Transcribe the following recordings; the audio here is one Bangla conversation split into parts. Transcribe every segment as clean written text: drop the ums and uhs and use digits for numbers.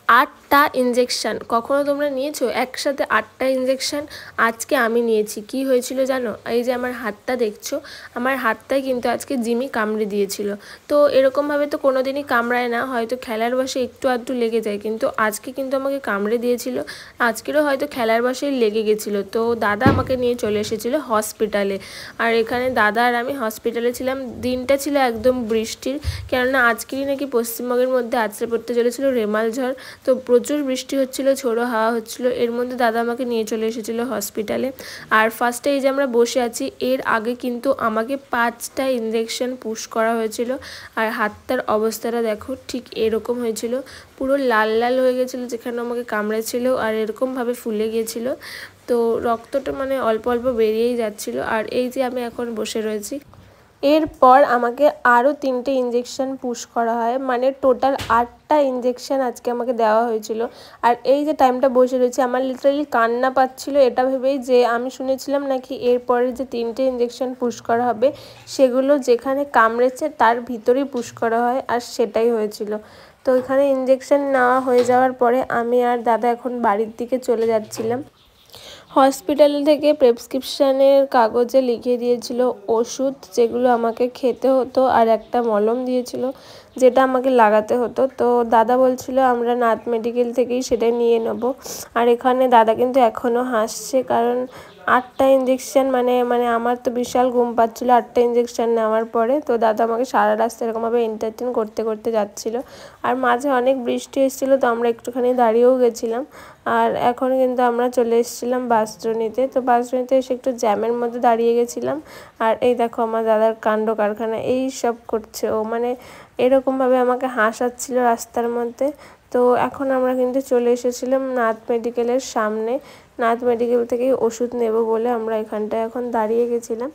8টা ইঞ্জেকশন। কখনো তোমরা নিয়েছো একসাথে 8টা ইঞ্জেকশন? আজকে আমি নিয়েছি। কি হয়েছিল জানো? এই যে আমার হাতটা দেখছো, আমার হাতটায় কিন্তু আজকে জিমি কামড়ে দিয়েছিল। তো এরকমভাবে তো কোনো দিনই কামড়ায় না, হয়তো খেলার বসে একটু আধটু লেগে যায়, কিন্তু আজকে কিন্তু আমাকে কামড়ে দিয়েছিল। আজকেরও হয়তো খেলার বসেই লেগে গেছিলো। তো দাদা আমাকে নিয়ে চলে এসেছিলো হসপিটালে। আর এখানে দাদা আর আমি হসপিটালে ছিলাম। দিনটা ছিল একদম বৃষ্টির, কেননা আজকেরই নাকি পশ্চিমবঙ্গের মধ্যে আছড়ে পড়তে চলেছিল রেমাল ঝড়। তো প্রচুর বৃষ্টি হচ্ছিল, ঝোড়ো হাওয়া হচ্ছিল। এর মধ্যে দাদা আমাকে নিয়ে চলে এসেছিলো হসপিটালে। আর ফার্স্টে এই যে আমরা বসে আছি, এর আগে কিন্তু আমাকে 5টা ইঞ্জেকশন পুশ করা হয়েছিল। আর হাতটার অবস্থাটা দেখো, ঠিক এরকম হয়েছিল, পুরো লাল লাল হয়ে গেছিলো যেখানে আমাকে কামড়েছিল, আর এরকমভাবে ফুলে গিয়েছিল। তো রক্তটা মানে অল্প অল্প বেরিয়েই যাচ্ছিলো। আর এই যে আমি এখন বসে রয়েছি, এরপর আমাকে আরও 3টে ইঞ্জেকশন পুশ করা হয়, মানে টোটাল 8টা ইঞ্জেকশন আজকে আমাকে দেওয়া হয়েছিল। আর এই যে টাইমটা বসে রয়েছে, আমার লিটারালি কান্না পাচ্ছিল এটা ভেবেই যে আমি শুনেছিলাম নাকি এরপরে যে 3টে ইঞ্জেকশন পুশ করা হবে সেগুলো যেখানে কামড়েছে তার ভিতরেই পুশ করা হয়, আর সেটাই হয়েছিল। তো এখানে ইঞ্জেকশন নেওয়া হয়ে যাওয়ার পরে আমি আর দাদা এখন বাড়ির দিকে চলে যাচ্ছিলাম। হসপিটাল থেকে প্রেসক্রিপশানের কাগজে লিখে দিয়েছিল ওষুধ, যেগুলো আমাকে খেতে হতো, আর একটা মলম দিয়েছিল যেটা আমাকে লাগাতে হতো। তো দাদা বলছিল আমরা নাথ মেডিকেল থেকেই সেটা নিয়ে নেব। আর এখানে দাদা কিন্তু এখনও হাসছে, কারণ 8টা ইঞ্জেকশন মানে আমার তো বিশাল ঘুম পাচ্ছিলো 8টা ইঞ্জেকশন নেওয়ার পরে। তো দাদা আমাকে সারা রাস্তা এরকমভাবে এন্টারটেন করতে করতে যাচ্ছিলো। আর মাঝে অনেক বৃষ্টি এসেছিলো, তো আমরা একটুখানি দাঁড়িয়েও গেছিলাম। আর এখন কিন্তু আমরা চলে এসেছিলাম বাসস্ট্যান্ডে। তো বাসস্ট্যান্ডে এসে একটু জ্যামের মধ্যে দাঁড়িয়ে গেছিলাম। আর এই দেখো আমার দাদার কাণ্ড কারখানা, এই সব করছে ও, মানে এরকমভাবে আমাকে হাসাচ্ছিল রাস্তার মধ্যে। তো এখন আমরা কিন্তু চলে এসেছিলাম নাথ মেডিকেলের সামনে। নাথ মেডিকেল থেকেই ওষুধ নেব বলে আমরা এখানটায় এখন দাঁড়িয়ে গেছিলাম।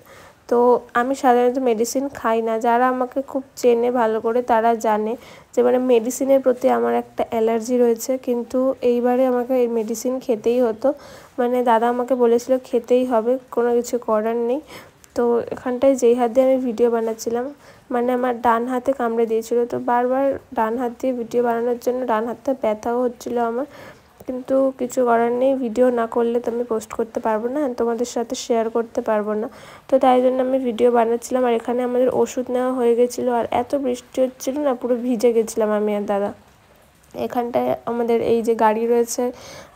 তো আমি সাধারণত মেডিসিন খাই না, যারা আমাকে খুব চেনে ভালো করে তারা জানে যে মানে মেডিসিনের প্রতি আমার একটা অ্যালার্জি রয়েছে। কিন্তু এইবারে আমাকে এই মেডিসিন খেতেই হতো, মানে দাদা আমাকে বলেছিল খেতেই হবে, কোনো কিছু করার নেই। তো এখানটায় যেই হাত দিয়ে আমি ভিডিও বানাচ্ছিলাম, মানে আমার ডান হাতে কামড়ে দিয়েছিল। তো বারবার ডান হাত দিয়ে ভিডিও বানানোর জন্য ডান হাতটা ব্যথাও হচ্ছিলো আমার, কিন্তু কিছু করার নেই, ভিডিও না করলে তো আমি পোস্ট করতে পারবো না, তোমাদের সাথে শেয়ার করতে পারবো না। তো তাই জন্য আমি ভিডিও বানাচ্ছিলাম। আর এখানে আমাদের ওষুধ নেওয়া হয়ে গেছিলো, আর এত বৃষ্টি হচ্ছিলো না, পুরো ভিজে গেছিলাম আমি আর দাদা। এখানটায় আমাদের এই যে গাড়ি রয়েছে,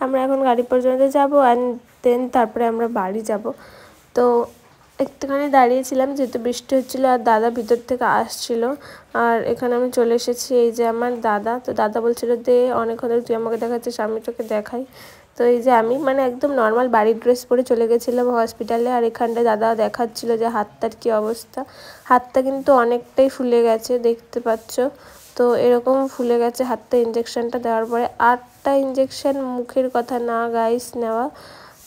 আমরা এখন গাড়ি পর্যন্ত যাব, অ্যান্ড দেন তারপরে আমরা বাড়ি যাব। তো একটুখানি দাঁড়িয়েছিলাম যেহেতু বৃষ্টি হচ্ছিলো, আর দাদা ভিতর থেকে আসছিল। আর এখানে আমি চলে এসেছি, এই যে আমার দাদা। তো দাদা বলছিল দে, অনেক হলে তুই আমাকে দেখাচ্ছিস, আমি তোকে দেখাই। তো এই যে আমি মানে একদম নর্মাল বাড়ির ড্রেস পরে চলে গেছিলাম হসপিটালে। আর এখানটায় দাদা দেখাচ্ছিল যে হাতটার কী অবস্থা। হাতটা কিন্তু অনেকটাই ফুলে গেছে, দেখতে পাচ্ছ। তো এরকম ফুলে গেছে হাতটা ইঞ্জেকশনটা দেওয়ার পরে। 8টা ইঞ্জেকশন মুখের কথা না গাইস নেওয়া,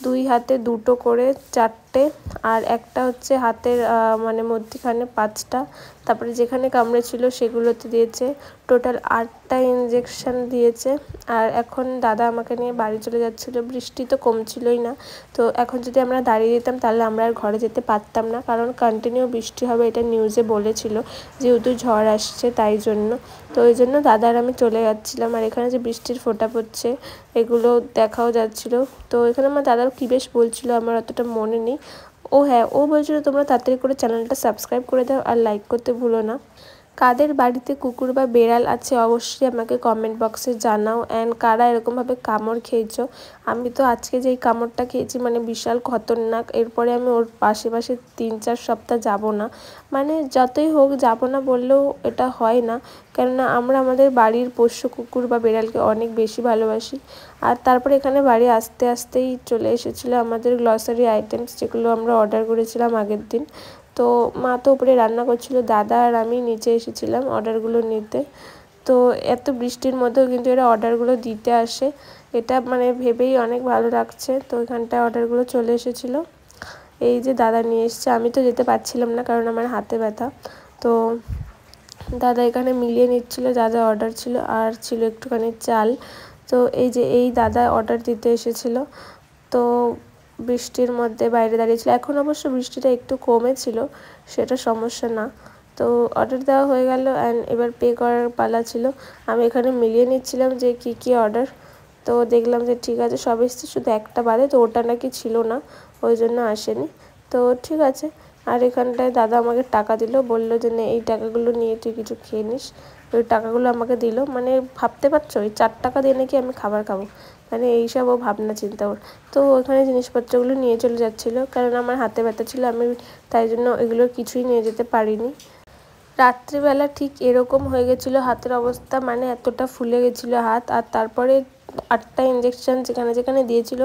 2 হাতে 2টো করে 4টে, আর একটা হচ্ছে হাতের মানে মধ্যিখানে 5টা, তারপরে যেখানে কামড়েছিল সেগুলোতে দিয়েছে। টোটাল 8টা ইঞ্জেকশন দিয়েছে। আর এখন দাদা আমাকে নিয়ে বাড়ি চলে যাচ্ছিলো, বৃষ্টি তো কমছিলই না। তো এখন যদি আমরা দাঁড়িয়ে যেতাম তাহলে আমরা আর ঘরে যেতে পারতাম না, কারণ কন্টিনিউ বৃষ্টি হবে এটা নিউজে বলেছিল, যেহেতু ঝড় আসছে তাই জন্য। তো ওই জন্য দাদা আর আমি চলে যাচ্ছিলাম। আর এখানে যে বৃষ্টির ফোঁটা পড়ছে এগুলো দেখাও যাচ্ছিলো। তো এখানে আমার দাদাও কী বেশ বলছিলো, আমার অতটা মনে নেই। ও হ্যাঁ, ও বলছিল তোমরা তাড়াতাড়ি করে চ্যানেলটা সাবস্ক্রাইব করে দাও আর লাইক করতে ভুলো না। কাদের বাড়িতে কুকুর বা বেড়াল আছে অবশ্যই আমাকে কমেন্ট বক্সে জানাও, অ্যান্ড কারা এরকমভাবে কামড় খেয়েছো। আমি তো আজকে যেই কামড়টা খেয়েছি মানে বিশাল খতরনাক, এরপরে আমি ওর পাশে 3-4 সপ্তাহ যাব না, মানে যতই হোক যাব না বললেও এটা হয় না, কেননা আমরা আমাদের বাড়ির পোষ্য কুকুর বা বেড়ালকে অনেক বেশি ভালোবাসি। আর তারপরে এখানে বাড়ি আসতে আসতেই চলে এসেছিলো আমাদের গ্লসারি আইটেমস, যেগুলো আমরা অর্ডার করেছিলাম আগের দিন। তো মা তো উপরে রান্না করছিল, দাদা আর আমি নিচে এসেছিলাম অর্ডারগুলো নিতে। তো এত বৃষ্টির মধ্যেও কিন্তু এরা অর্ডারগুলো দিতে আসে, এটা মানে ভেবেই অনেক ভালো লাগছে। তো এখানটায় অর্ডারগুলো চলে এসেছিলো, এই যে দাদা নিয়ে এসছে। আমি তো যেতে পারছিলাম না কারণ আমার হাতে ব্যথা। তো দাদা এখানে মিলিয়ে নিচ্ছিল যা যা অর্ডার ছিল, আর ছিল একটুখানি চাল। তো এই যে এই দাদা অর্ডার দিতে এসেছিলো। তো বৃষ্টির মধ্যে বাইরে দাঁড়িয়েছিল, এখন অবশ্য বৃষ্টিটা একটু কমেছিল, সেটা সমস্যা না। তো অর্ডার দেওয়া হয়ে গেল অ্যান্ড এবার পে করার পালা ছিল। আমি এখানে মিলিয়ে নিচ্ছিলাম যে কী অর্ডার। তো দেখলাম যে ঠিক আছে সব এসছে, শুধু একটা বাদে, তো ওটা নাকি ছিল না, ওই জন্য আসেনি। তো ঠিক আছে। আর এখানটায় দাদা আমাকে টাকা দিল, বললো যে নে এই টাকাগুলো নিয়ে তুই কিছু খেয়ে নিস। ওই টাকাগুলো আমাকে দিল, মানে ভাবতে পারছো ওই 4 টাকা দিয়ে নাকি আমি খাবার খাবো, মানে এইসব ও ভাবনা চিন্তা ওর। তো ওখানে জিনিসপত্রগুলো নিয়ে চলে যাচ্ছিলো, কারণ আমার হাতে ব্যথা ছিল, আমি তাই জন্য এগুলো কিছুই নিয়ে যেতে পারিনি। রাত্রিবেলা ঠিক এরকম হয়ে গেছিলো হাতের অবস্থা, মানে এতটা ফুলে গেছিলো হাত। আর তারপরে 8টা ইঞ্জেকশন যেখানে যেখানে দিয়েছিল,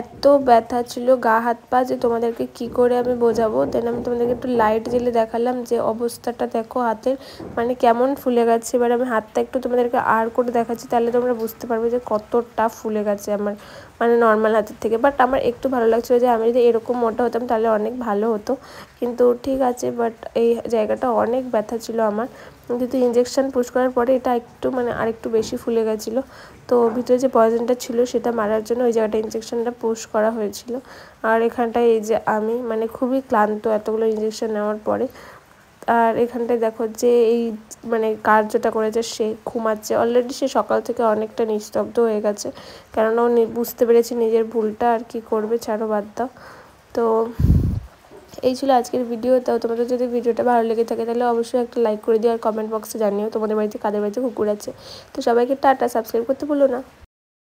এত ব্যথা ছিল গা হাত পা যে তোমাদেরকে কি করে আমি বোঝাবো। দেন আমি তোমাদেরকে একটু লাইট জ্বেলে দেখালাম যে অবস্থাটা দেখো হাতের, মানে কেমন ফুলে গেছে। এবার আমি হাতটা একটু তোমাদেরকে আর করে দেখাচ্ছি, তাহলে তোমরা বুঝতে পারবে যে কতটা ফুলে গেছে আমার, মানে নর্মাল হাতের থেকে। বাট আমার একটু ভালো লাগছিলো যে আমি যদি এরকম মোটা হতাম তাহলে অনেক ভালো হতো, কিন্তু ঠিক আছে। বাট এই জায়গাটা অনেক ব্যথা ছিল আমার, কিন্তু ইঞ্জেকশন পুশ করার পরে এটা একটু মানে আরেকটু বেশি ফুলে গেছিলো। তো ভিতরে যে পয়জনটা ছিল সেটা মারার জন্য ওই জায়গাটা ইঞ্জেকশনটা পুশ করা হয়েছিল। আর এখানটায় এই যে আমি মানে খুবই ক্লান্ত এতগুলো ইঞ্জেকশন নেওয়ার পরে। আর এখানটায় দেখো যে এই মানে কার্যটা করেছে, সে ঘুমাচ্ছে অলরেডি, সে সকাল থেকে অনেকটা নিস্তব্ধ হয়ে গেছে, কেননা ও বুঝতে পেরেছে নিজের ভুলটা, আর কি করবে, ছাড়ো বাদ দাও। তো এই ছিল আজকের ভিডিও। তো তোমাদের যদি ভিডিওটা ভালো লেগে থাকে তাহলে অবশ্যই একটা লাইক করে দিও, আর কমেন্ট বক্সে জানিও তোমাদের বাড়িতে কাদের বাড়িতে কুকুর আছে। তো সবাইকে টাটা, সাবস্ক্রাইব করতে ভুলো না।